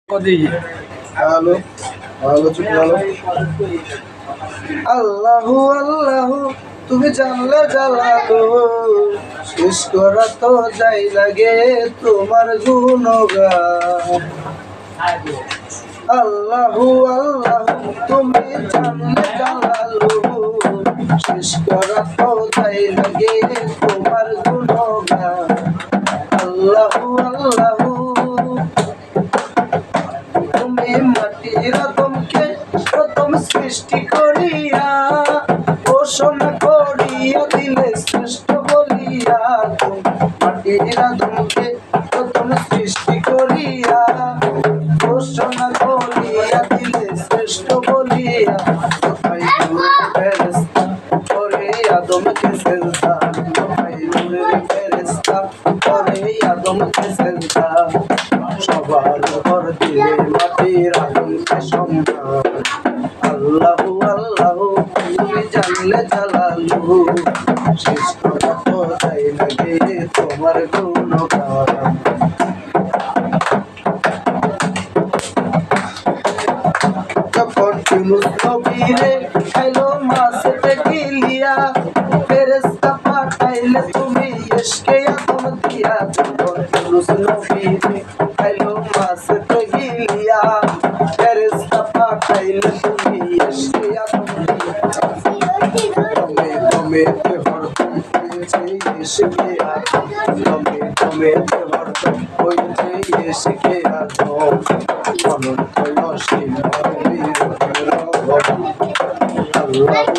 hello hello চুপ hello আল্লাহু আল্লাহু তুমি জানলে জালালো শেষ করা তো যাই লাগে তোমার গুণগান আল্লাহু আল্লাহু তুমি জানলে জালালো শেষ করা তো যাই লাগে তোমার গুণগান আল্লাহু আল্লাহু তুমি মাটির আদমকে প্রথম সৃষ্টি করিয়া পোষণ করিয়া দিলে শ্রেষ্ঠ বলিয়া মাটির আদমকে প্রথম সৃষ্টি করিয়া পোষণ করিয়া দিলে শ্রেষ্ঠ বলিয়া ফেরেশতা করে আদমকে সেজদা ফেরেশতা করে আদমকে সেজদা সবার উপর দিলে মাটির আদমকে সম্মান আল্লাহু আল্লাহু তুমি জানলে জালালু শেষ করা তো যাই লাগে তোমার গুণগান যখন ইউনূস নবীরে খাইলো মাছেতে গিলিয়া ফেরেশতা পাঠাইলে তুমি ইশকে আদম দিয়া যখন ইউনূস নবীরে খাইলো মাছেতে গিলিয়া ফেরেশতা পাঠাইলে তুমি ইশকে আদম দিয়া কমেতে হরদম হয়েছে ইশকে আদম কমেতে হরদম হয়েছে ইশকে আদম অনন্ত অসীম আল্লাহ